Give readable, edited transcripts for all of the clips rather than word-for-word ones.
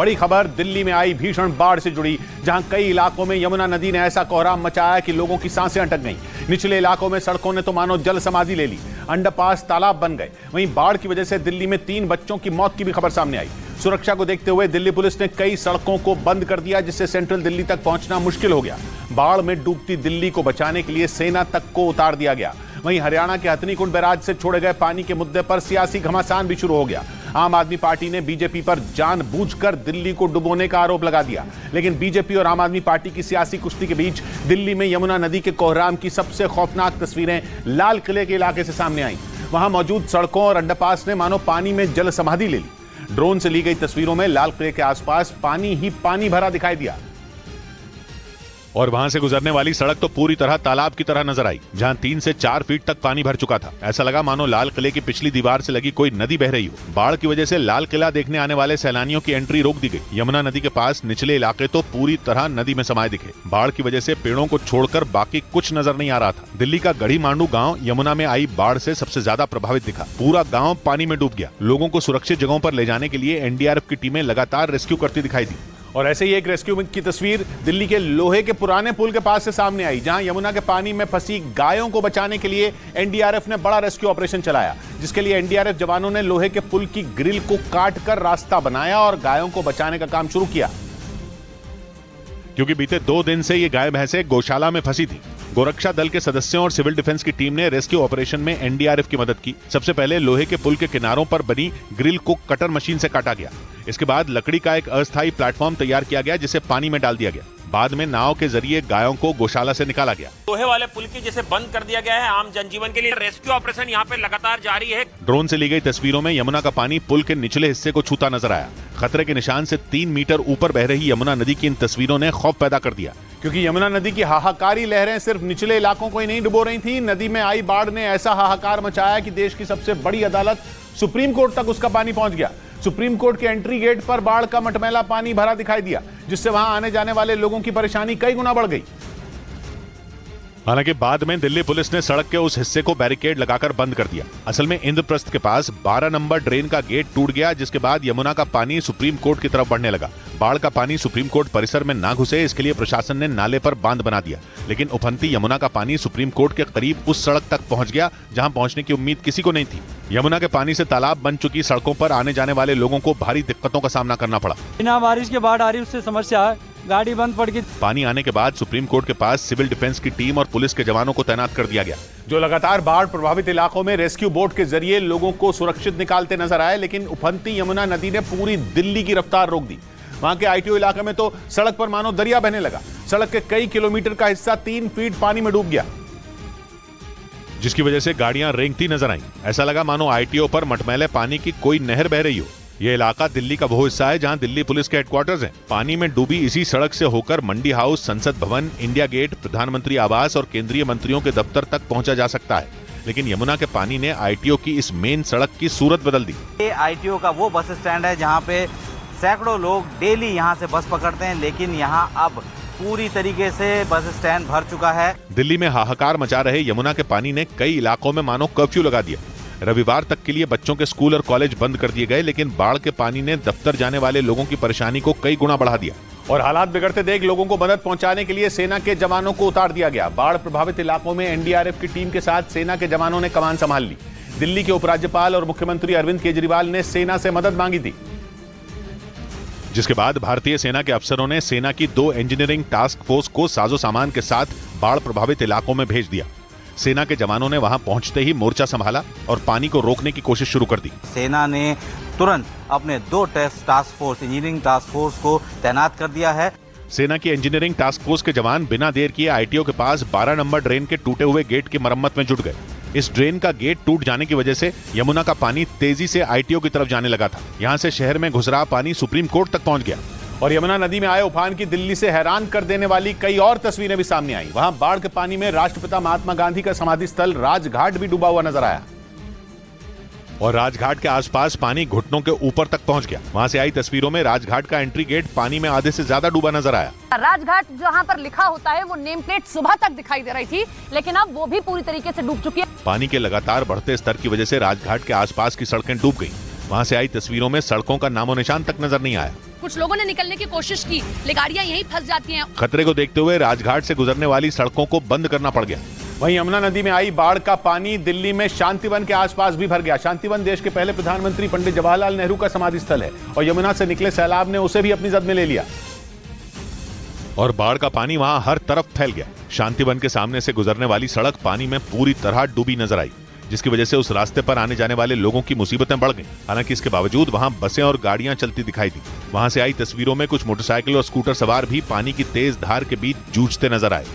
बड़ी खबर दिल्ली में आई भीषण बाढ़ से जुड़ी, जहां कई इलाकों में यमुना नदी ने ऐसा कोहराम मचाया कि लोगों की सांसें अटक गईं। निचले इलाकों में सड़कों ने तो मानो जल समाधि ले ली, अंडरपास तालाब बन गए। वहीं बाढ़ की वजह से दिल्ली में 3 बच्चों की मौत की भी खबर सामने आई। सुरक्षा को देखते हुए दिल्ली पुलिस ने कई सड़कों को बंद कर दिया, जिससे सेंट्रल दिल्ली तक पहुंचना मुश्किल हो गया। बाढ़ में डूबती दिल्ली को बचाने के लिए सेना तक को उतार दिया गया। वहीं हरियाणा के हथनीकुंड बैराज से छोड़े गए पानी के मुद्दे पर सियासी घमासान भी शुरू हो गया। आम आदमी पार्टी ने बीजेपी पर जानबूझकर दिल्ली को डुबोने का आरोप लगा दिया, लेकिन बीजेपी और आम आदमी पार्टी की सियासी कुश्ती के बीच दिल्ली में यमुना नदी के कोहराम की सबसे खौफनाक तस्वीरें लाल किले के इलाके से सामने आईं। वहां मौजूद सड़कों और अंडरपास ने मानो पानी में जल समाधि ले ली। ड्रोन से ली गई तस्वीरों में लाल किले के आसपास पानी ही पानी भरा दिखाई दिया और वहां से गुजरने वाली सड़क तो पूरी तरह तालाब की तरह नजर आई, जहां 3 से 4 फीट तक पानी भर चुका था। ऐसा लगा मानो लाल किले की पिछली दीवार से लगी कोई नदी बह रही हो। बाढ़ की वजह से लाल किला देखने आने वाले सैलानियों की एंट्री रोक दी गई। यमुना नदी के पास निचले इलाके तो पूरी तरह नदी में समाये दिखे। बाढ़ की वजह से पेड़ों को छोड़कर बाकी कुछ नजर नहीं आ रहा था। दिल्ली का गढ़ी मांडू गाँव यमुना में आई बाढ़ से सबसे ज्यादा प्रभावित दिखा। पूरा गाँव पानी में डूब गया। लोगों को सुरक्षित जगहों पर ले जाने के लिए एनडीआरएफ की टीमें लगातार रेस्क्यू करती दिखाई दी। और ऐसे ही एक रेस्क्यू की तस्वीर दिल्ली के लोहे के पुराने पुल के पास से सामने आई, जहां यमुना के पानी में फंसी गायों को बचाने के लिए एनडीआरएफ ने बड़ा रेस्क्यू ऑपरेशन चलाया, जिसके लिए एनडीआरएफ जवानों ने लोहे के पुल की ग्रिल को काटकर रास्ता बनाया और गायों को बचाने का काम शुरू किया। क्योंकि बीते 2 दिन से ये गाय भैंसें गौशाला में फंसी थी। गोरक्षा दल के सदस्यों और सिविल डिफेंस की टीम ने रेस्क्यू ऑपरेशन में एनडीआरएफ की मदद की। सबसे पहले लोहे के पुल के किनारों पर बनी ग्रिल को कटर मशीन से काटा गया। इसके बाद लकड़ी का एक अस्थायी प्लेटफॉर्म तैयार किया गया, जिसे पानी में डाल दिया गया। बाद में नाव के जरिए गायों को गौशाला से निकाला गया। लोहे वाले पुल की जिसे बंद कर दिया गया है आम जनजीवन के लिए। रेस्क्यू ऑपरेशन यहाँ पे लगातार जारी है। ड्रोन से ली गई तस्वीरों में यमुना का पानी पुल के निचले हिस्से को छूता नजर आया। खतरे के निशान से 3 मीटर ऊपर बह रही यमुना नदी की इन तस्वीरों ने खौफ पैदा कर दिया, क्योंकि यमुना नदी की हाहाकारी लहरें सिर्फ निचले इलाकों को ही नहीं डुबो रही थी। नदी में आई बाढ़ ने ऐसा हाहाकार मचाया कि देश की सबसे बड़ी अदालत सुप्रीम कोर्ट तक उसका पानी पहुंच गया। सुप्रीम कोर्ट के एंट्री गेट पर बाढ़ का मटमैला पानी भरा दिखाई दिया, जिससे वहां आने जाने वाले लोगों की परेशानी कई गुना बढ़ गई। हालांकि बाद में दिल्ली पुलिस ने सड़क के उस हिस्से को बैरिकेड लगाकर बंद कर दिया। असल में इंद्रप्रस्थ के पास 12 नंबर ड्रेन का गेट टूट गया, जिसके बाद यमुना का पानी सुप्रीम कोर्ट की तरफ बढ़ने लगा। बाढ़ का पानी सुप्रीम कोर्ट परिसर में ना घुसे, इसके लिए प्रशासन ने नाले पर बांध बना दिया। लेकिन उफनती यमुना का पानी सुप्रीम कोर्ट के करीब उस सड़क तक पहुंच गया जहां पहुंचने की उम्मीद किसी को नहीं थी। यमुना के पानी से तालाब बन चुकी सड़कों पर आने जाने वाले लोगों को भारी दिक्कतों का सामना करना पड़ा। बिना बारिश के बाढ़ आ रही, उससे समस्या है, गाड़ी बंद पड़ गई। पानी आने के बाद सुप्रीम कोर्ट के पास सिविल डिफेंस की टीम और पुलिस के जवानों को तैनात कर दिया गया, जो लगातार बाढ़ प्रभावित इलाकों में रेस्क्यू बोट के जरिए लोगों को सुरक्षित निकालते नजर आए। लेकिन उफनती यमुना नदी ने पूरी दिल्ली की रफ्तार रोक दी। वहां के आईटीओ इलाके में तो सड़क पर मानो दरिया बहने लगा। सड़क के कई किलोमीटर का हिस्सा 3 फीट पानी में डूब गया, जिसकी वजह से गाड़ियां रेंगती नजर आईं। ऐसा लगा मानो आईटीओ पर मटमैले पानी की कोई नहर बह रही हो। यह इलाका दिल्ली का वो हिस्सा है जहां दिल्ली पुलिस के हेडक्वार्टर्स हैं। पानी में डूबी इसी सड़क से होकर मंडी हाउस, संसद भवन, इंडिया गेट, प्रधानमंत्री आवास और केंद्रीय मंत्रियों के दफ्तर तक पहुंचा जा सकता है। लेकिन यमुना के पानी ने आईटीओ की इस मेन सड़क की सूरत बदल दी। ये आईटीओ का वो बस स्टैंड है जहाँ पे सैकड़ों लोग डेली यहाँ से बस पकड़ते हैं, लेकिन यहाँ अब पूरी तरीके से बस स्टैंड भर चुका है। दिल्ली में हाहाकार मचा रहे यमुना के पानी ने कई इलाकों में मानो कर्फ्यू लगा दिया। रविवार तक के लिए बच्चों के स्कूल और कॉलेज बंद कर दिए गए, लेकिन बाढ़ के पानी ने दफ्तर जाने वाले लोगों की परेशानी को कई गुना बढ़ा दिया। और हालात बिगड़ते देख लोगों को मदद पहुंचाने के लिए सेना के जवानों को उतार दिया गया। बाढ़ प्रभावित इलाकों में एनडीआरएफ की टीम के साथ सेना के जवानों ने कमान संभाल ली। दिल्ली के उपराज्यपाल और मुख्यमंत्री अरविंद केजरीवाल ने सेना से मदद मांगी थी, जिसके बाद भारतीय सेना के अफसरों ने सेना की 2 इंजीनियरिंग टास्क फोर्स को साजो सामान के साथ बाढ़ प्रभावित इलाकों में भेज दिया। सेना के जवानों ने वहां पहुंचते ही मोर्चा संभाला और पानी को रोकने की कोशिश शुरू कर दी। सेना ने तुरंत अपने 2 task force, engineering task force को तैनात कर दिया है। सेना की इंजीनियरिंग टास्क फोर्स के जवान बिना देर किए आईटीओ के पास 12 नंबर ड्रेन के टूटे हुए गेट की मरम्मत में जुट गए। इस ड्रेन का गेट टूट जाने की वजह से यमुना का पानी तेजी से आईटीओ की तरफ जाने लगा था। यहां से शहर में घुस रहा पानी सुप्रीम कोर्ट तक पहुंच गया और यमुना नदी में आए उफान की दिल्ली से हैरान कर देने वाली कई और तस्वीरें भी सामने आई। वहां बाढ़ के पानी में राष्ट्रपिता महात्मा गांधी का समाधि स्थल राजघाट भी डूबा हुआ नजर आया और राजघाट के आसपास पानी घुटनों के ऊपर तक पहुंच गया। वहां से आई तस्वीरों में राजघाट का एंट्री गेट पानी में आधे से ज्यादा डूबा नजर आया। राजघाट जहां पर लिखा होता है वो नेम प्लेट सुबह तक दिखाई दे रही थी, लेकिन अब वो भी पूरी तरीके से डूब चुकी है। पानी के लगातार बढ़ते स्तर की वजह से राजघाट के आसपास की सड़कें डूब गईं। वहां से आई तस्वीरों में सड़कों का नामो निशान तक नजर नहीं आया। कुछ लोगों ने निकलने की कोशिश की, लेकिन गाड़ियां यहीं फंस जाती हैं। खतरे को देखते हुए राजघाट से गुजरने वाली सड़कों को बंद करना पड़ गया। वहीं यमुना नदी में आई बाढ़ का पानी दिल्ली में शांतिवन के आसपास भी भर गया। शांतिवन देश के पहले प्रधानमंत्री पंडित जवाहरलाल नेहरू का समाधि स्थल है और यमुना से निकले सैलाब ने उसे भी अपनी जद में ले लिया और बाढ़ का पानी वहां हर तरफ फैल गया। शांतिवन के सामने से गुजरने वाली सड़क पानी में पूरी तरह डूबी नजर आई, जिसकी वजह से उस रास्ते पर आने जाने वाले लोगों की मुसीबतें बढ़ गईं। हालांकि इसके बावजूद वहां बसें और गाड़ियां चलती दिखाई दी। वहां से आई तस्वीरों में कुछ मोटरसाइकिल और स्कूटर सवार भी पानी की तेज धार के बीच जूझते नजर आए।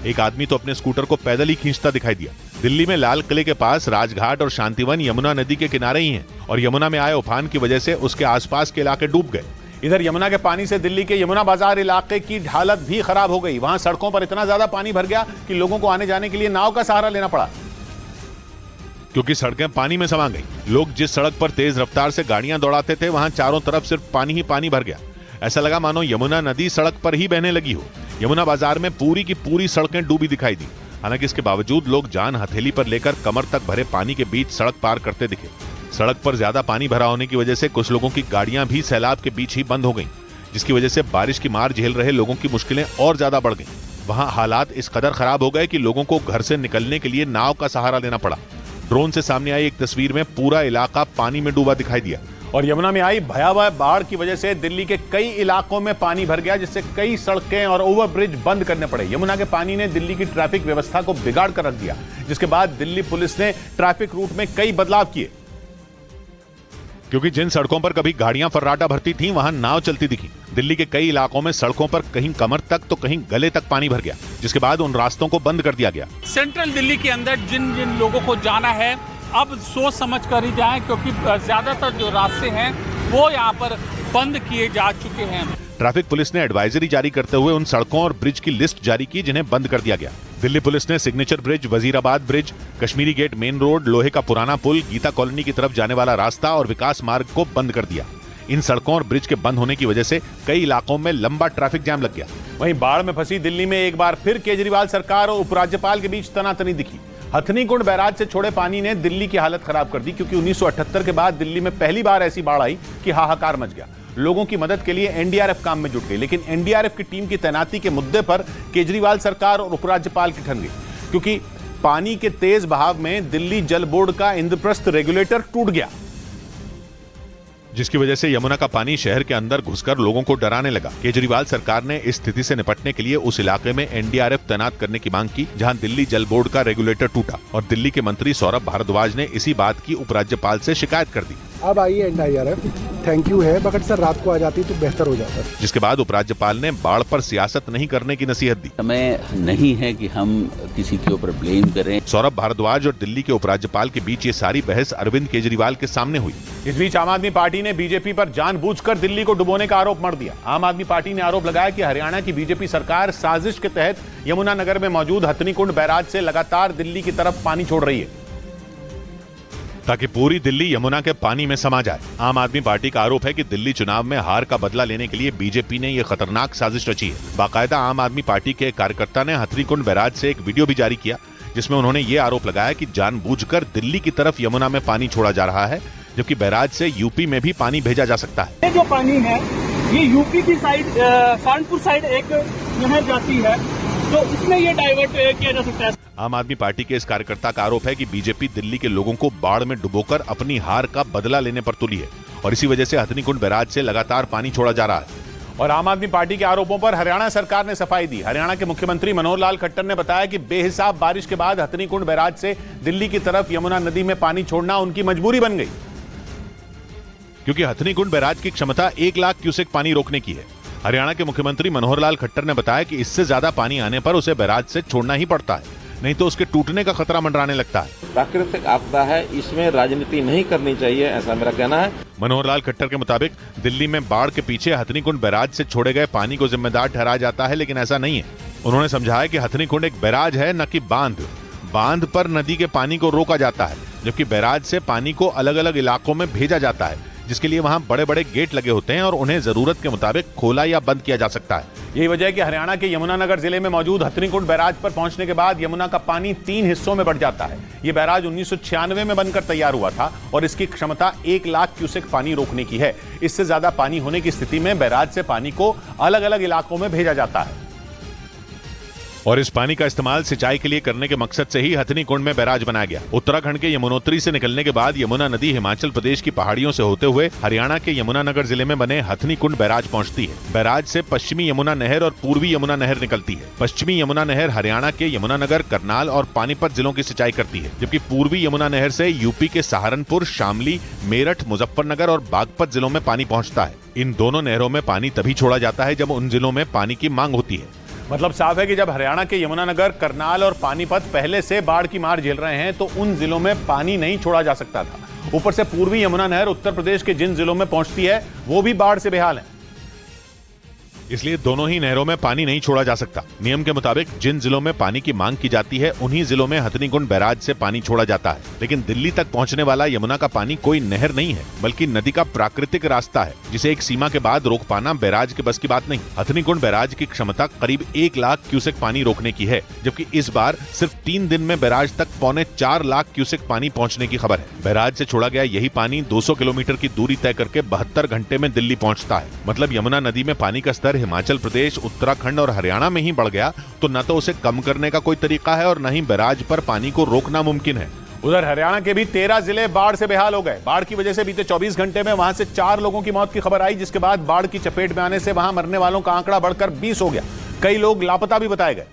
एक आदमी तो अपने स्कूटर को पैदल ही खींचता दिखाई दिया। दिल्ली में लाल किले के पास राजघाट और शांतिवन यमुना नदी के किनारे ही हैं और यमुना में आए उफान की वजह से उसके आसपास के इलाके डूब गए। इधर यमुना के पानी से दिल्ली के यमुना बाजार इलाके की हालत भी खराब हो गई। वहां सड़कों पर इतना ज्यादा पानी भर गया कि लोगों को आने जाने के लिए नाव का सहारा लेना पड़ा, क्योंकि सड़कें पानी में समा गई। लोग जिस सड़क पर तेज रफ्तार से गाड़ियां दौड़ाते थे वहां चारों तरफ सिर्फ पानी ही पानी भर गया। ऐसा लगा मानो यमुना नदी सड़क पर ही बहने लगी हो। यमुना बाजार में पूरी की पूरी सड़कें डूबी दिखाई दी। हालांकि इसके बावजूद लोग जान हथेली पर लेकर कमर तक भरे पानी के बीच सड़क पार करते दिखे। सड़क पर ज्यादा पानी भरा होने की वजह से कुछ लोगों की गाड़ियां भी सैलाब के बीच ही बंद हो गईं, जिसकी वजह से बारिश की मार झेल रहे लोगों की मुश्किलें और ज्यादा बढ़ गईं। वहां हालात इस कदर खराब हो गए कि लोगों को घर से निकलने के लिए नाव का सहारा लेना पड़ा। ड्रोन से सामने आई एक तस्वीर में पूरा इलाका पानी में डूबा दिखाई दिया और यमुना में आई भयावह बाढ़ की वजह से दिल्ली के कई इलाकों में पानी भर गया, जिससे कई सड़कें और ओवरब्रिज बंद करने पड़े। यमुना के पानी ने दिल्ली की ट्रैफिक व्यवस्था को बिगाड़ कर रख दिया, जिसके बाद दिल्ली पुलिस ने ट्रैफिक रूट में कई बदलाव किए, क्योंकि जिन सड़कों पर कभी गाड़ियां फर्राटा भरती थीं वहां नाव चलती दिखी। दिल्ली के कई इलाकों में सड़कों पर कहीं कमर तक तो कहीं गले तक पानी भर गया, जिसके बाद उन रास्तों को बंद कर दिया गया। सेंट्रल दिल्ली के अंदर जिन जिन लोगों को जाना है अब सोच समझ कर ही जाएं, क्योंकि ज्यादातर जो रास्ते हैं वो यहाँ पर बंद किए जा चुके हैं। ट्रैफिक पुलिस ने एडवाइजरी जारी करते हुए उन सड़कों और ब्रिज की लिस्ट जारी की जिन्हें बंद कर दिया गया। दिल्ली पुलिस ने signature bridge, Wazirabad bridge, Kashmiri gate main road, लोहे का पुराना पुल, गीता कॉलोनी की तरफ जाने वाला रास्ता और विकास मार्ग को बंद कर दिया। इन सड़कों और ब्रिज के बंद होने की वजह से कई इलाकों में लंबा ट्रैफिक जाम लग गया। वहीं बाढ़ में फंसी दिल्ली में एक बार फिर केजरीवाल सरकार और उपराज्यपाल के बीच तनातनी दिखी। हथनीकुंड बैराज से छोड़े पानी ने दिल्ली की हालत खराब कर दी, क्योंकि 1978 के बाद दिल्ली में पहली बार ऐसी बाढ़ आई कि हाहाकार मच गया। लोगों की मदद के लिए एनडीआरएफ काम में जुट गई, लेकिन एनडीआरएफ की टीम की तैनाती के मुद्दे पर केजरीवाल सरकार और उपराज्यपाल की ठन गई, क्योंकि पानी के तेज बहाव में दिल्ली जल बोर्ड का इंद्रप्रस्थ रेगुलेटर टूट गया, जिसकी वजह से यमुना का पानी शहर के अंदर घुसकर लोगों को डराने लगा। केजरीवाल सरकार ने इस स्थिति से निपटने के लिए उस इलाके में एनडीआरएफ तैनात करने की मांग की जहां दिल्ली जल बोर्ड का रेगुलेटर टूटा, और दिल्ली के मंत्री सौरभ भारद्वाज ने इसी बात की उपराज्यपाल से शिकायत कर दी। अब आई है एनडीआरएफ, थैंक यू है, मगर सर रात को आ जाती तो बेहतर हो जाता। जिसके बाद उपराज्यपाल ने बाढ़ पर सियासत नहीं करने की नसीहत दी। समय नहीं है कि हम किसी के ऊपर ब्लेम करें। सौरभ भारद्वाज और दिल्ली के उपराज्यपाल के बीच ये सारी बहस अरविंद केजरीवाल के सामने हुई। इस बीच आम आदमी पार्टी ने बीजेपी पर जानबूझकर दिल्ली को डुबोने का आरोप मढ़ दिया। आम आदमी पार्टी ने आरोप लगाया कि हरियाणा की बीजेपी सरकार साजिश के तहत यमुना नगर में मौजूद हथनीकुंड बैराज से लगातार दिल्ली की तरफ पानी छोड़ रही है, ताकि पूरी दिल्ली यमुना के पानी में समा जाए। आम आदमी पार्टी का आरोप है कि दिल्ली चुनाव में हार का बदला लेने के लिए बीजेपी ने यह खतरनाक साजिश रची है। बाकायदा आम आदमी पार्टी के एक कार्यकर्ता ने हथनीकुंड बैराज से एक वीडियो भी जारी किया, जिसमें उन्होंने ये आरोप लगाया कि जानबूझकर दिल्ली की तरफ यमुना में पानी छोड़ा जा रहा है, जबकि बैराज से यूपी में भी पानी भेजा जा सकता है। ये जो पानी है ये यूपी की साइड कानपुर साइड एक नहर जाती है, तो उसमें ये डाइवर्ट किया जा सकता है। आम आदमी पार्टी के इस कार्यकर्ता का आरोप है कि बीजेपी दिल्ली के लोगों को बाढ़ में डुबोकर अपनी हार का बदला लेने पर तुली है और इसी वजह से हथनीकुंड बैराज से लगातार पानी छोड़ा जा रहा है। और आम आदमी पार्टी के आरोपों पर हरियाणा सरकार ने सफाई दी। हरियाणा के मुख्यमंत्री मनोहर लाल खट्टर ने बताया कि बेहिसाब बारिश के बाद हथनीकुंड बैराज से दिल्ली की तरफ यमुना नदी में पानी छोड़ना उनकी मजबूरी बन गई, क्योंकि हथनीकुंड बैराज की क्षमता 1 लाख क्यूसेक पानी रोकने की है। हरियाणा के मुख्यमंत्री मनोहर लाल खट्टर ने बताया कि इससे ज्यादा पानी आने पर उसे बैराज से छोड़ना ही पड़ता है, नहीं तो उसके टूटने का खतरा मंडराने लगता है। प्राकृतिक आपदा है, इसमें राजनीति नहीं करनी चाहिए, ऐसा मेरा कहना है। मनोहर लाल खट्टर के मुताबिक दिल्ली में बाढ़ के पीछे हथनीकुंड बैराज से छोड़े गए पानी को जिम्मेदार ठहराया जाता है, लेकिन ऐसा नहीं है। उन्होंने समझाया कि हथनीकुंड एक बैराज है, न कि बांध। बांध पर नदी के पानी को रोका जाता है, जबकि बैराज से पानी को अलग अलग इलाकों में भेजा जाता है, जिसके लिए वहां बड़े बड़े गेट लगे होते हैं और उन्हें जरूरत के मुताबिक खोला या बंद किया जा सकता है। यही वजह है कि हरियाणा के यमुनानगर जिले में मौजूद हथनीकुंड बैराज पर पहुंचने के बाद यमुना का पानी 3 हिस्सों में बढ़ जाता है। ये बैराज 1996 में बनकर तैयार हुआ था और इसकी क्षमता 1 लाख क्यूसेक पानी रोकने की है। इससे ज्यादा पानी होने की स्थिति में बैराज से पानी को अलग अलग इलाकों में भेजा जाता है और इस पानी का इस्तेमाल सिंचाई के लिए करने के मकसद से ही हथनीकुंड में बैराज बनाया गया। उत्तराखंड के यमुनोत्री से निकलने के बाद यमुना नदी हिमाचल प्रदेश की पहाड़ियों से होते हुए हरियाणा के यमुनानगर जिले में बने हथनीकुंड बैराज पहुंचती है। बैराज से पश्चिमी यमुना नहर और पूर्वी यमुना नहर निकलती है। पश्चिमी यमुना नहर हरियाणा के यमुनानगर, करनाल और पानीपत जिलों की सिंचाई करती है, जबकि पूर्वी यमुना नहर से यूपी के सहारनपुर, शामली, मेरठ, मुजफ्फरनगर और बागपत जिलों में पानी पहुंचता है। इन दोनों नहरों में पानी तभी छोड़ा जाता है जब उन जिलों में पानी की मांग होती है। मतलब साफ है कि जब हरियाणा के यमुनानगर, करनाल और पानीपत पहले से बाढ़ की मार झेल रहे हैं तो उन जिलों में पानी नहीं छोड़ा जा सकता था। ऊपर से पूर्वी यमुना नहर उत्तर प्रदेश के जिन जिलों में पहुंचती है वो भी बाढ़ से बेहाल है, इसलिए दोनों ही नहरों में पानी नहीं छोड़ा जा सकता। नियम के मुताबिक जिन जिलों में पानी की मांग की जाती है उन्हीं जिलों में हथनीकुंड बैराज से पानी छोड़ा जाता है। लेकिन दिल्ली तक पहुंचने वाला यमुना का पानी कोई नहर नहीं है, बल्कि नदी का प्राकृतिक रास्ता है, जिसे एक सीमा के बाद रोक पाना बैराज के बस की बात नहीं। हथनीकुंड बैराज की क्षमता करीब 1 लाख क्यूसेक पानी रोकने की है, जबकि इस बार सिर्फ 3 दिन में बैराज तक 3.25 लाख क्यूसेक पानी पहुंचने की खबर है। बैराज से छोड़ा गया यही पानी 200 किलोमीटर की दूरी तय करके 72 घंटे में दिल्ली पहुंचता है। मतलब यमुना नदी में पानी का स्तर हिमाचल प्रदेश, उत्तराखंड और हरियाणा में ही बढ़ गया तो न तो उसे कम करने का कोई तरीका है और न ही बैराज पर पानी को रोकना मुमकिन है। उधर हरियाणा के भी 13 जिले बाढ़ से बेहाल हो गए। बाढ़ की वजह से बीते 24 घंटे में वहां से 4 लोगों की मौत की खबर आई, जिसके बाद बाढ़ की चपेट में आने से वहां मरने वालों का आंकड़ा बढ़कर 20 हो गया। कई लोग लापता भी बताए गए,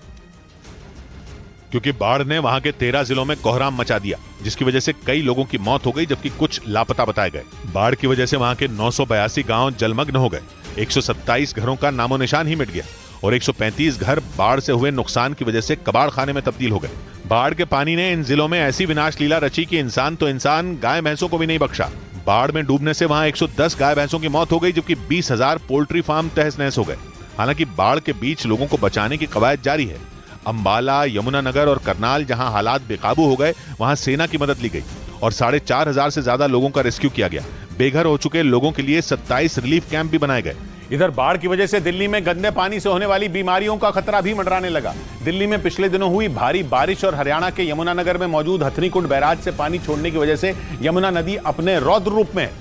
क्योंकि बाढ़ ने वहां के 13 जिलों में कोहराम मचा दिया, जिसकी वजह से कई लोगों की मौत हो गई, जबकि कुछ लापता बताए गए। बाढ़ की वजह से वहां के 982 गांव जलमग्न हो गए, 127 घरों का नामो निशान ही मिट गया और 135 घर बाढ़ से हुए नुकसान की वजह से कबाड़ खाने में तब्दील हो गए। बाढ़ के पानी ने इन जिलों में ऐसी विनाश लीला रची कि इंसान तो इंसान, गाय भैंसों को भी नहीं बख्शा। बाढ़ में डूबने से वहां 110 गाय भैंसों की मौत हो गई, जबकि 20,000 पोल्ट्री फार्म तहस नहस हो गए। हालांकि बाढ़ के बीच लोगों को बचाने की कवायद जारी है। अंबाला, यमुनानगर और करनाल जहां हालात बेकाबू हो गए, वहां सेना की मदद ली गई और 4,500 से ज्यादा लोगों का रेस्क्यू किया गया। बेघर हो चुके लोगों के लिए 27 रिलीफ कैंप भी बनाए गए। इधर बाढ़ की वजह से दिल्ली में गंदे पानी से होने वाली बीमारियों का खतरा भी मंडराने लगा। दिल्ली में पिछले दिनों हुई भारी बारिश और हरियाणा के यमुनानगर में मौजूद हथनीकुंड बैराज से पानी छोड़ने की वजह से यमुना नदी अपने रौद्र रूप में है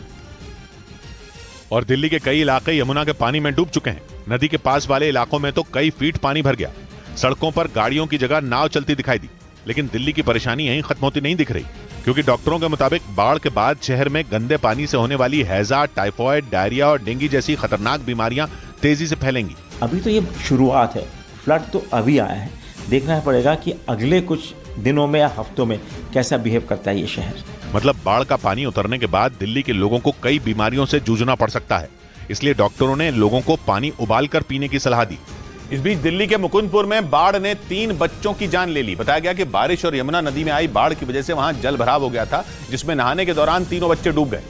और दिल्ली के कई इलाके यमुना के पानी में डूब चुके हैं। नदी के पास वाले इलाकों में तो कई फीट पानी भर गया। सड़कों पर गाड़ियों की जगह नाव चलती दिखाई दी। लेकिन दिल्ली की परेशानी यहीं खत्म होती नहीं दिख रही, क्योंकि डॉक्टरों के मुताबिक बाढ़ के बाद शहर में गंदे पानी से होने वाली हैजा, टाइफॉइड, डायरिया और डेंगू जैसी खतरनाक बीमारियां तेजी से फैलेंगी। अभी तो ये शुरुआत है, फ्लड तो अभी आया है। देखना पड़ेगा कि अगले कुछ दिनों में या हफ्तों में कैसा बिहेव करता है ये शहर। मतलब बाढ़ का पानी उतरने के बाद दिल्ली के लोगों को कई बीमारियों से जूझना पड़ सकता है, इसलिए डॉक्टरों ने लोगों को पानी उबालकर पीने की सलाह दी। इस बीच दिल्ली के मुकुंदपुर में बाढ़ ने 3 बच्चों की जान ले ली। बताया गया कि बारिश और यमुना नदी में आई बाढ़ की वजह से वहां जल भराव हो गया था, जिसमें नहाने के दौरान 3 बच्चे डूब गए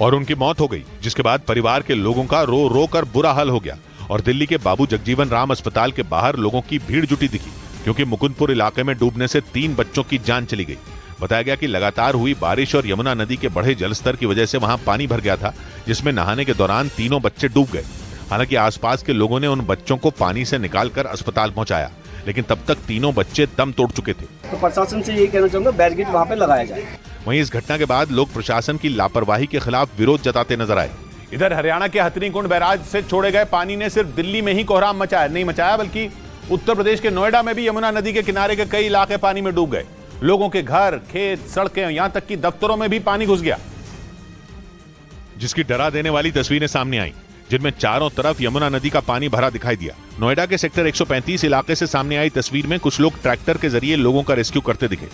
और उनकी मौत हो गई, जिसके बाद परिवार के लोगों का रो रो कर बुरा हाल हो गया और दिल्ली के बाबू जगजीवन राम अस्पताल के बाहर लोगों की भीड़ जुटी दिखी, क्योंकि मुकुंदपुर इलाके में डूबने से 3 बच्चों की जान चली गई। बताया गया कि लगातार हुई बारिश और यमुना नदी के बढ़े जलस्तर की वजह से वहां पानी भर गया था, जिसमें नहाने के दौरान 3 बच्चे डूब गए। हालांकि आसपास के लोगों ने उन बच्चों को पानी से निकालकर अस्पताल पहुंचाया, लेकिन तब तक 3 बच्चे दम तोड़ चुके थे। तो प्रशासन से यही कहना चाहूंगा, बैरिकेड वहां पे लगाया जाए। वहीं इस घटना के बाद लोग प्रशासन की लापरवाही के खिलाफ विरोध जताते नजर आए। इधर हरियाणा के हथनीकुंड बैराज से छोड़े गए पानी ने सिर्फ दिल्ली में ही कोहराम नहीं मचाया, बल्कि उत्तर प्रदेश के नोएडा में भी यमुना नदी के किनारे के कई इलाके पानी में डूब गए। लोगों के घर, खेत, सड़कें, यहां तक कि दफ्तरों में भी पानी घुस गया, जिसकी डरा देने वाली तस्वीरें सामने आई, जिनमें चारों तरफ यमुना नदी का पानी भरा दिखाई दिया। नोएडा के सेक्टर 135 इलाके से सामने आई तस्वीर में कुछ लोग ट्रैक्टर के जरिए लोगों का रेस्क्यू करते दिखे।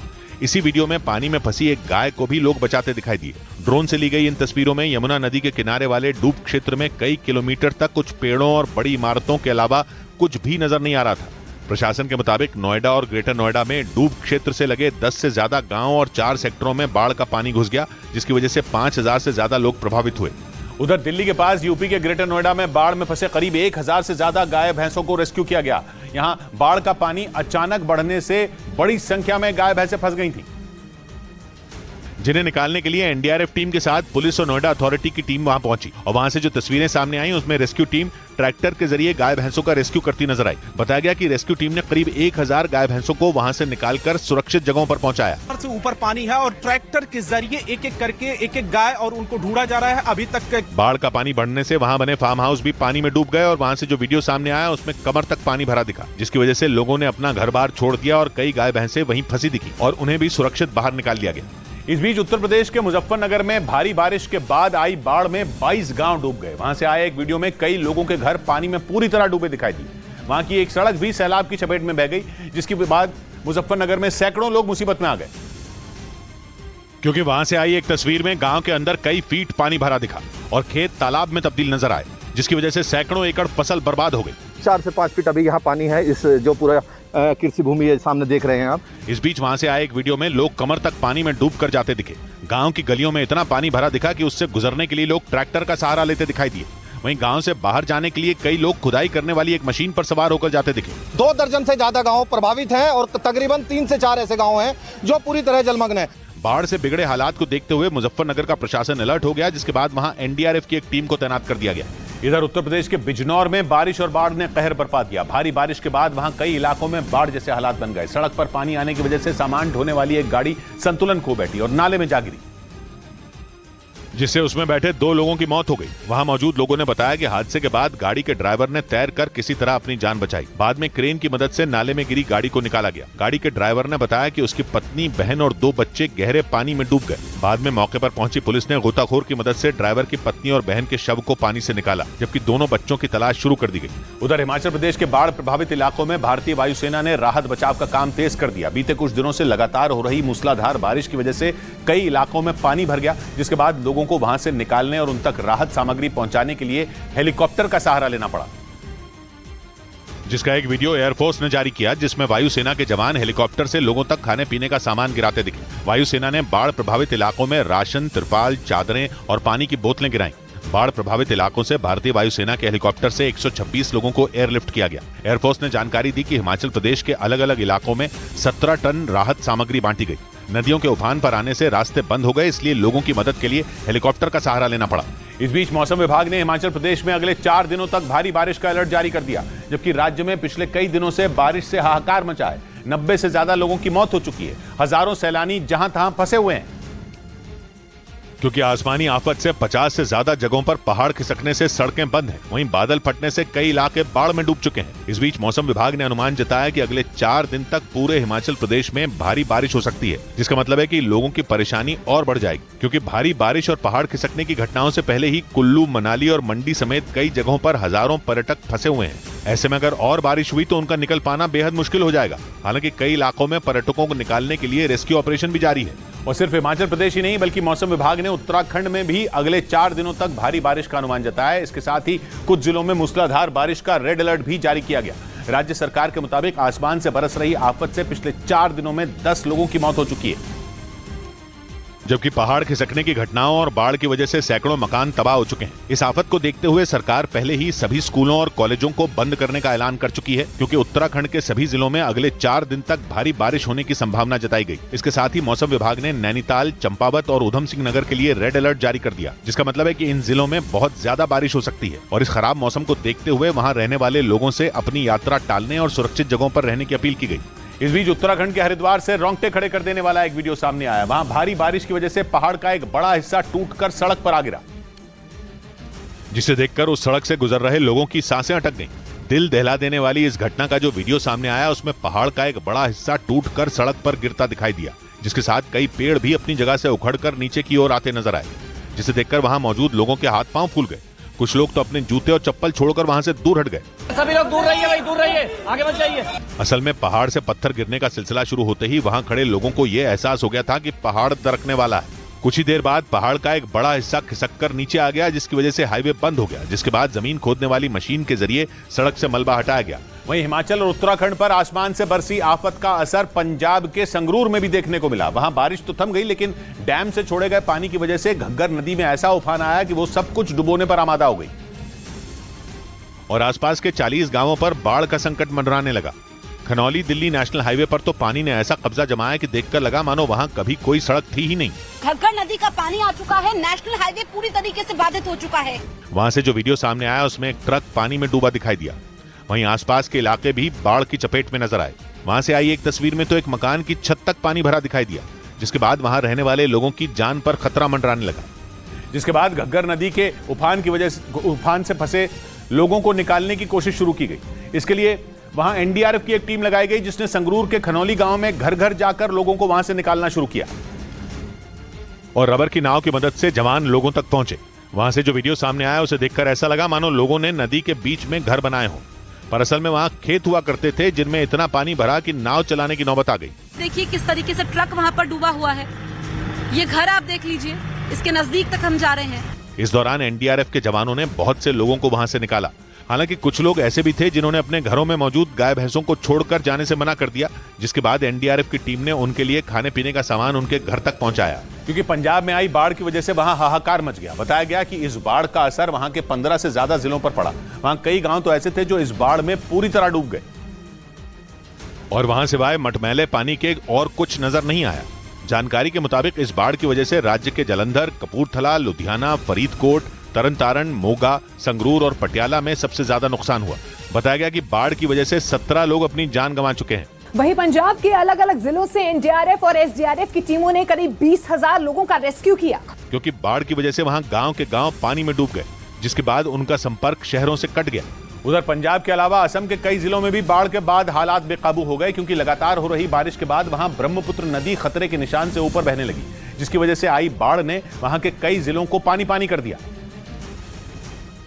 इसी वीडियो में पानी में फंसी एक गाय को भी लोग बचाते दिखाई दिए। ड्रोन से ली गई इन तस्वीरों में यमुना नदी के किनारे वाले डूब क्षेत्र में कई किलोमीटर तक कुछ पेड़ों और बड़ी इमारतों के अलावा कुछ भी नजर नहीं आ रहा था। प्रशासन के मुताबिक नोएडा और ग्रेटर नोएडा में डूब क्षेत्र से लगे 10 से ज्यादा गांव और 4 सेक्टरों में बाढ़ का पानी घुस गया, जिसकी वजह से 5,000 से ज्यादा लोग प्रभावित हुए। उधर दिल्ली के पास यूपी के ग्रेटर नोएडा में बाढ़ में फंसे करीब 1,000 से ज्यादा गाय भैंसों को रेस्क्यू किया गया। यहां बाढ़ का पानी अचानक बढ़ने से बड़ी संख्या में गाय भैंसें फंस गई थी। जिन्हें निकालने के लिए एनडीआरएफ टीम के साथ पुलिस और नोएडा अथॉरिटी की टीम वहां पहुंची और वहां से जो तस्वीरें सामने आई उसमें रेस्क्यू टीम ट्रैक्टर के जरिए गाय भैंसों का रेस्क्यू करती नजर आई। बताया गया कि रेस्क्यू टीम ने करीब 1000 गाय भैंसों को वहां से निकालकर सुरक्षित जगहों पर पहुंचाया। से ऊपर पानी है और ट्रैक्टर के जरिए एक एक करके एक एक गाय और उनको ढूंढा जा रहा है। अभी तक बाढ़ का पानी बढ़ने से वहां बने फार्म हाउस भी पानी में डूब गए और वहां से जो वीडियो सामने आया उसमें कमर तक पानी भरा दिखा, जिसकी वजह से लोगों ने अपना घर बार छोड़ दिया और कई गाय भैंसे वहीं फंसी दिखी और उन्हें भी सुरक्षित बाहर निकाल लिया गया। इस बीच उत्तर प्रदेश के मुजफ्फरनगर में भारी बारिश के बाद आई बाढ़ में 22 गांव डूब गए। वहां से आए एक वीडियो में कई लोगों के घर पानी में पूरी तरह डूबे दिखाई दिए। वहां की एक सड़क भी सैलाब की चपेट में बह गई, जिसके बाद मुजफ्फरनगर में सैकड़ों लोग मुसीबत में आ गए, क्योंकि वहां से आई एक तस्वीर में गांव के अंदर कई फीट पानी भरा दिखा और खेत तालाब में तब्दील नजर आए, जिसकी वजह से सैकड़ों एकड़ फसल बर्बाद हो गई। 4 से 5 फीट अभी यहाँ पानी है, इस जो पूरा कृषि भूमि है सामने देख रहे हैं आप। इस बीच वहां से आए एक वीडियो में लोग कमर तक पानी में डूब कर जाते दिखे। गांव की गलियों में इतना पानी भरा दिखा कि उससे गुजरने के लिए लोग ट्रैक्टर का सहारा लेते दिखाई दिए। वहीं गांव से बाहर जाने के लिए कई लोग खुदाई करने वाली एक मशीन पर सवार होकर जाते दिखे। 2 दर्जन से ज्यादा गांव प्रभावित हैं और तकरीबन 3 से 4 ऐसे गांव हैं जो पूरी तरह जलमग्न है। बाढ़ से बिगड़े हालात को देखते हुए मुजफ्फरनगर का प्रशासन अलर्ट हो गया, जिसके बाद वहां एनडीआरएफ की एक टीम को तैनात कर दिया गया। इधर उत्तर प्रदेश के बिजनौर में बारिश और बाढ़ ने कहर बरपा दिया। भारी बारिश के बाद वहां कई इलाकों में बाढ़ जैसे हालात बन गए। सड़क पर पानी आने की वजह से सामान ढोने वाली एक गाड़ी संतुलन खो बैठी और नाले में जा गिरी, जिससे उसमें बैठे 2 लोगों की मौत हो गई। वहां मौजूद लोगों ने बताया कि हादसे के बाद गाड़ी के ड्राइवर ने तैरकर किसी तरह अपनी जान बचाई। बाद में क्रेन की मदद से नाले में गिरी गाड़ी को निकाला गया। गाड़ी के ड्राइवर ने बताया कि उसकी पत्नी, बहन और 2 बच्चे गहरे पानी में डूब गए। बाद में मौके पर पहुंची पुलिस ने गोताखोर की मदद से ड्राइवर की पत्नी और बहन के शव को पानी से निकाला, जबकि दोनों बच्चों की तलाश शुरू कर दी गई। उधर हिमाचल प्रदेश के बाढ़ प्रभावित इलाकों में भारतीय वायुसेना ने राहत बचाव का काम तेज कर दिया। बीते कुछ दिनों से लगातार हो रही मूसलाधार बारिश की वजह से कई इलाकों में पानी भर गया, जिसके बाद लोगों को वहां से निकालने और उन तक राहत सामग्री पहुंचाने के लिए हेलीकॉप्टर का सहारा लेना पड़ा, जिसका एक वीडियो एयरफोर्स ने जारी किया, जिसमें वायुसेना के जवान हेलीकॉप्टर से लोगों तक खाने पीने का सामान गिराते दिखे। वायुसेना ने बाढ़ प्रभावित इलाकों में राशन, तिरपाल, चादरें और पानी की बोतलें गिराई। बाढ़ प्रभावित इलाकों से भारतीय वायुसेना के हेलीकॉप्टर से 126 लोगों को एयरलिफ्ट किया गया। एयरफोर्स ने जानकारी दी कि हिमाचल प्रदेश के अलग अलग इलाकों में 17 टन राहत सामग्री बांटी गई। नदियों के उफान पर आने से रास्ते बंद हो गए, इसलिए लोगों की मदद के लिए हेलीकॉप्टर का सहारा लेना पड़ा। इस बीच मौसम विभाग ने हिमाचल प्रदेश में अगले 4 दिनों तक भारी बारिश का अलर्ट जारी कर दिया, जबकि राज्य में पिछले कई दिनों से बारिश से हाहाकार मचा है। 90 से ज्यादा लोगों की मौत हो चुकी है। हजारों सैलानी जहां तहां फंसे हुए हैं, क्योंकि आसमानी आफत से 50 से ज्यादा जगहों पर पहाड़ खिसकने से सड़कें बंद हैं। वहीं बादल फटने से कई इलाके बाढ़ में डूब चुके हैं। इस बीच मौसम विभाग ने अनुमान जताया कि अगले 4 दिन तक पूरे हिमाचल प्रदेश में भारी बारिश हो सकती है, जिसका मतलब है कि लोगों की परेशानी और बढ़ जाएगी, क्योंकि भारी बारिश और पहाड़ खिसकने की घटनाओं से पहले ही कुल्लू, मनाली और मंडी समेत कई जगहों पर हजारों पर्यटक फंसे हुए हैं। ऐसे में अगर और बारिश हुई तो उनका निकल पाना बेहद मुश्किल हो जाएगा। हालांकि कई इलाकों में पर्यटकों को निकालने के लिए रेस्क्यू ऑपरेशन भी जारी है। और सिर्फ हिमाचल प्रदेश ही नहीं, बल्कि मौसम विभाग ने उत्तराखंड में भी अगले 4 दिनों तक भारी बारिश का अनुमान जताया है। इसके साथ ही कुछ जिलों में मूसलाधार बारिश का रेड अलर्ट भी जारी किया गया। राज्य सरकार के मुताबिक आसमान से बरस रही आफत से पिछले 4 दिनों में 10 लोगों की मौत हो चुकी है, जबकि पहाड़ खिसकने की घटनाओं और बाढ़ की वजह से सैकड़ों मकान तबाह हो चुके हैं। इस आफत को देखते हुए सरकार पहले ही सभी स्कूलों और कॉलेजों को बंद करने का ऐलान कर चुकी है, क्योंकि उत्तराखंड के सभी जिलों में अगले 4 दिन तक भारी बारिश होने की संभावना जताई गई। इसके साथ ही मौसम विभाग ने नैनीताल, चंपावत और उधम सिंह नगर के लिए रेड अलर्ट जारी कर दिया, जिसका मतलब है कि इन जिलों में बहुत ज्यादा बारिश हो सकती है। और इस खराब मौसम को देखते हुए वहां रहने वाले लोगों से अपनी यात्रा टालने और सुरक्षित जगहों पर रहने की अपील की गई। इस बीच उत्तराखंड के हरिद्वार से रोंगटे खड़े कर देने वाला एक वीडियो सामने आया। वहां भारी बारिश की वजह से पहाड़ का एक बड़ा हिस्सा टूटकर सड़क पर आ गिरा, जिसे देखकर उस सड़क से गुजर रहे लोगों की सांसें अटक गईं। दिल दहला देने वाली इस घटना का जो वीडियो सामने आया, उसमें पहाड़ का एक बड़ा हिस्सा टूटकर सड़क पर गिरता दिखाई दिया, जिसके साथ कई पेड़ भी अपनी जगह से उखड़कर नीचे की ओर आते नजर आए, जिसे देखकर वहां मौजूद लोगों के हाथ पांव फूल गए। कुछ लोग तो अपने जूते और चप्पल छोड़कर वहां से दूर हट गए। सभी लोग दूर रहिए भाई, दूर रहिए, आगे मत जाइए। असल में पहाड़ से पत्थर गिरने का सिलसिला शुरू होते ही वहां खड़े लोगों को यह एहसास हो गया था कि पहाड़ दरकने वाला है। कुछ ही देर बाद पहाड़ का एक बड़ा हिस्सा खिसककर नीचे आ गया, जिसकी वजह से हाईवे बंद हो गया, जिसके बाद जमीन खोदने वाली मशीन के जरिए सड़क से मलबा हटाया गया। वहीं हिमाचल और उत्तराखंड पर आसमान से बरसी आफत का असर पंजाब के संगरूर में भी देखने को मिला। वहां बारिश तो थम गई, लेकिन डैम से छोड़े गए पानी की वजह से घग्गर नदी में ऐसा उफान आया कि वो सब कुछ डुबोने पर आमादा हो गई और आसपास के 40 गांवों पर बाढ़ का संकट मंडराने लगा। खनौली दिल्ली नेशनल हाईवे पर तो पानी ने ऐसा कब्जा जमाया कि देखकर लगा मानो वहाँ कभी कोई सड़क थी ही नहीं। घग्गर नदी का पानी आ चुका है, नेशनल हाईवे पूरी तरीके से बाधित हो चुका है। वहाँ से जो वीडियो सामने आया उसमें एक ट्रक पानी में डूबा दिखाई दिया। वहीं आसपास के इलाके भी बाढ़ की चपेट में नजर आए। वहाँ से आई एक तस्वीर में तो एक मकान की छत तक पानी भरा दिखाई दिया, जिसके बाद वहाँ रहने वाले लोगों की जान पर खतरा मंडराने लगा। जिसके बाद घग्गर नदी के उफान से फंसे लोगों को निकालने की कोशिश शुरू की गई। इसके लिए वहां एनडीआरएफ की एक टीम लगाई गई, जिसने संगरूर के खनौली गांव में घर घर जाकर लोगों को वहां से निकालना शुरू किया और रबर की नाव की मदद से जवान लोगों तक पहुंचे। वहां से जो वीडियो सामने आया उसे देखकर ऐसा लगा मानो लोगों ने नदी के बीच में घर बनाए हों, पर असल में वहां खेत हुआ करते थे जिनमें इतना पानी भरा कि नाव चलाने की नौबत आ गई। देखिए किस तरीके से ट्रक वहाँ पर डूबा हुआ है। ये घर आप देख लीजिए, इसके नजदीक तक हम जा रहे हैं। इस दौरान एनडीआरएफ के जवानों ने बहुत से लोगों को वहां से निकाला। हालांकि कुछ लोग ऐसे भी थे जिन्होंने अपने घरों में मौजूद गाय भैंसों को छोड़कर जाने से मना कर दिया, जिसके बाद एनडीआरएफ की टीम ने उनके लिए खाने पीने का सामान उनके घर तक पहुंचाया। क्योंकि पंजाब में आई बाढ़ की वजह से वहां हाहाकार मच गया। बताया गया कि इस बाढ़ का असर वहां के 15 से ज्यादा जिलों पर पड़ा। वहां कई गांव तो ऐसे थे जो इस बाढ़ में पूरी तरह डूब गए और वहां सिवाय मटमैले पानी के और कुछ नजर नहीं आया। जानकारी के मुताबिक इस बाढ़ की वजह से राज्य के जालंधर, कपूरथला, लुधियाना, फरीदकोट, तरनतारन, मोगा, संगरूर और पटियाला में सबसे ज्यादा नुकसान हुआ। बताया गया कि बाढ़ की वजह से 17 लोग अपनी जान गंवा चुके हैं। वहीं पंजाब के अलग अलग जिलों से एनडीआरएफ और एसडीआरएफ की टीमों ने करीब 20,000 लोगों का रेस्क्यू किया। क्योंकि बाढ़ की वजह से वहां गांव के गांव पानी में डूब गए, जिसके बाद उनका संपर्क शहरों से कट गया। उधर पंजाब के अलावा असम के कई जिलों में भी बाढ़ के बाद हालात बेकाबू हो गए, क्योंकि लगातार हो रही बारिश के बाद वहां ब्रह्मपुत्र नदी खतरे के निशान से ऊपर बहने लगी, जिसकी वजह से आई बाढ़ ने वहां के कई जिलों को पानी पानी कर दिया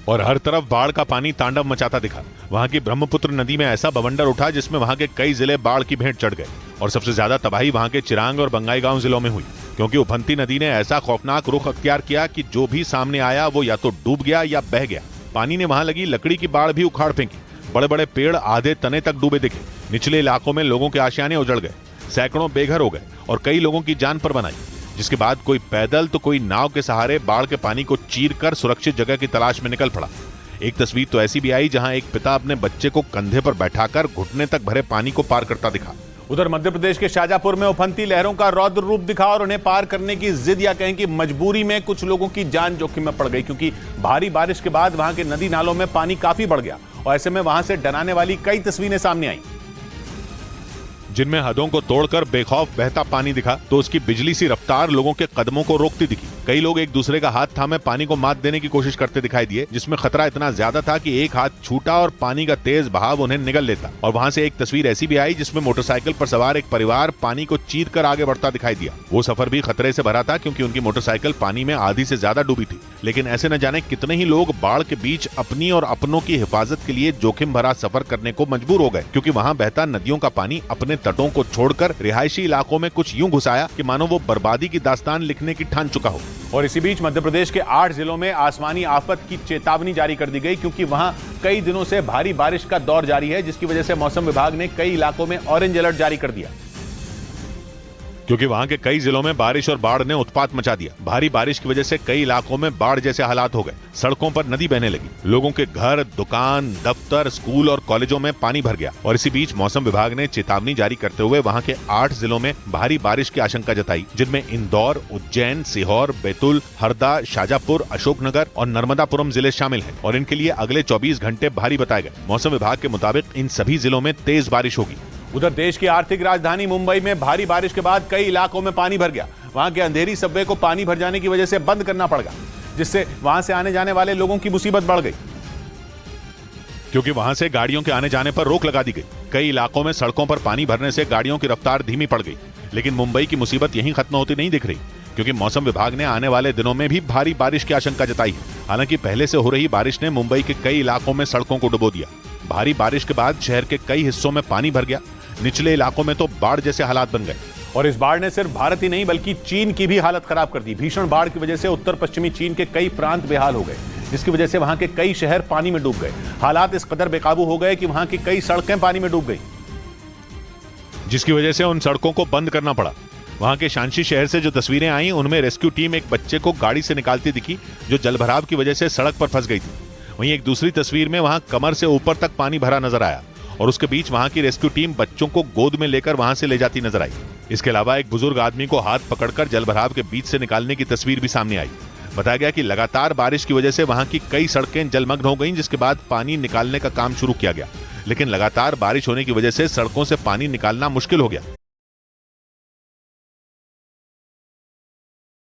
और हर तरफ बाढ़ का पानी तांडव मचाता दिखा। वहां की ब्रह्मपुत्र नदी में ऐसा बवंडर उठा जिसमें वहां के कई जिले बाढ़ की भेंट चढ़ गए और सबसे ज्यादा तबाही वहां के चिरांग और बंगाईगांव जिलों में हुई, क्योंकि उफनती नदी ने ऐसा खौफनाक रुख अख्तियार किया कि जो भी सामने आया वो या तो डूब गया या बह गया। पानी ने वहां लगी लकड़ी की बाढ़ भी उखाड़ फेंकी। बड़े बड़े पेड़ आधे तने तक डूबे दिखे। निचले इलाकों में लोगों के आशियाने उजड़ गए, सैकड़ों बेघर हो गए और कई लोगों की जान पर बनाई, जिसके बाद कोई पैदल तो कोई नाव के सहारे बाढ़ के पानी को चीरकर सुरक्षित जगह की तलाश में निकल पड़ा। एक तस्वीर तो ऐसी भी आई जहां एक पिता अपने बच्चे को कंधे पर बैठाकर घुटने तक भरे पानी को पार करता दिखा। उधर मध्य प्रदेश के शाजापुर में उफनती लहरों का रौद्र रूप दिखा और उन्हें पार करने की जिद या कहें कि मजबूरी में कुछ लोगों की जान जोखिम में पड़ गई, क्योंकि भारी बारिश के बाद वहां के नदी नालों में पानी काफी बढ़ गया और ऐसे में वहां से डराने वाली कई तस्वीरें सामने आई, जिनमें हदों को तोड़कर बेखौफ बहता पानी दिखा तो उसकी बिजली सी रफ्तार लोगों के कदमों को रोकती दिखी। कई लोग एक दूसरे का हाथ थामे पानी को मात देने की कोशिश करते दिखाई दिए, जिसमें खतरा इतना ज्यादा था कि एक हाथ छूटा और पानी का तेज बहाव उन्हें निगल लेता। और वहां से एक तस्वीर ऐसी भी आई जिसमें मोटरसाइकिल पर सवार एक परिवार पानी को चीर कर आगे बढ़ता दिखाई दिया। वो सफर भी खतरे से भरा था, क्योंकि उनकी मोटरसाइकिल पानी में आधी से ज्यादा डूबी थी। लेकिन ऐसे न जाने कितने ही लोग बाढ़ के बीच अपनी और अपनों की हिफाजत के लिए जोखिम भरा सफर करने को मजबूर हो गए, क्योंकि वहां बहता नदियों का पानी अपने तटों को छोड़कर रिहायशी इलाकों में कुछ यूं घुसाया कि मानो वो बर्बादी की दास्तान लिखने की ठान चुका हो। और इसी बीच मध्य प्रदेश के 8 जिलों में आसमानी आफत की चेतावनी जारी कर दी गई, क्योंकि वहां कई दिनों से भारी बारिश का दौर जारी है, जिसकी वजह से मौसम विभाग ने कई इलाकों में ऑरेंज अलर्ट जारी कर दिया, क्योंकि वहां के कई जिलों में बारिश और बाढ़ ने उत्पात मचा दिया। भारी बारिश की वजह से कई इलाकों में बाढ़ जैसे हालात हो गए। सड़कों पर नदी बहने लगी, लोगों के घर, दुकान, दफ्तर, स्कूल और कॉलेजों में पानी भर गया। और इसी बीच मौसम विभाग ने चेतावनी जारी करते हुए वहां के 8 जिलों में भारी बारिश की आशंका जताई, जिनमें इंदौर, उज्जैन, सीहोर, बैतूल, हरदा, शाजापुर, अशोकनगर और नर्मदापुरम जिले शामिल हैं और इनके लिए अगले 24 घंटे भारी बताए गए। मौसम विभाग के मुताबिक इन सभी जिलों में तेज बारिश होगी। उधर देश की आर्थिक राजधानी मुंबई में भारी बारिश के बाद कई इलाकों में पानी भर गया। वहां के अंधेरी सबवे को पानी भर जाने की वजह से बंद करना पड़ गया, जिससे वहां से आने जाने वाले लोगों की मुसीबत बढ़ गई, क्योंकि वहां से गाड़ियों के आने जाने पर रोक लगा दी गई। कई इलाकों में सड़कों पर पानी भरने से गाड़ियों की रफ्तार धीमी पड़ गई। लेकिन मुंबई की मुसीबत यहीं खत्म होती नहीं दिख रही, क्योंकि मौसम विभाग ने आने वाले दिनों में भी भारी बारिश की आशंका जताई है। हालांकि पहले से हो रही बारिश ने मुंबई के कई इलाकों में सड़कों को डुबो दिया। भारी बारिश के बाद शहर के कई हिस्सों में पानी भर गया। निचले इलाकों में तो बाढ़ जैसे हालात बन गए और इस बाढ़ ने सिर्फ भारत ही नहीं बल्कि चीन की भी हालत खराब कर दी। भीषण बाढ़ की वजह से उत्तर पश्चिमी चीन के कई प्रांत बेहाल हो गए, जिसकी वजह से वहां के कई शहर पानी में डूब गए। हालात इस कदर बेकाबू हो गए कि वहां की कई सड़कें पानी में डूब गई, जिसकी वजह से उन सड़कों को बंद करना पड़ा। वहां के शांशी शहर से जो तस्वीरें आई उनमें रेस्क्यू टीम एक बच्चे को गाड़ी से निकालती दिखी, जो जलभराव की वजह से सड़क पर फंस गई थी। वहीं एक दूसरी तस्वीर में वहां कमर से ऊपर तक पानी भरा नजर आया और उसके बीच वहां की रेस्क्यू टीम बच्चों को गोद में लेकर वहां से ले जाती नजर आई। इसके अलावा एक बुजुर्ग आदमी को हाथ पकड़कर जलभराव के बीच से निकालने की तस्वीर भी सामने आई। बताया गया कि लगातार बारिश की वजह से वहां की कई सड़कें जलमग्न हो गईं, जिसके बाद पानी निकालने का काम शुरू किया गया, लेकिन लगातार बारिश होने की वजह से सड़कों से पानी निकालना मुश्किल हो गया।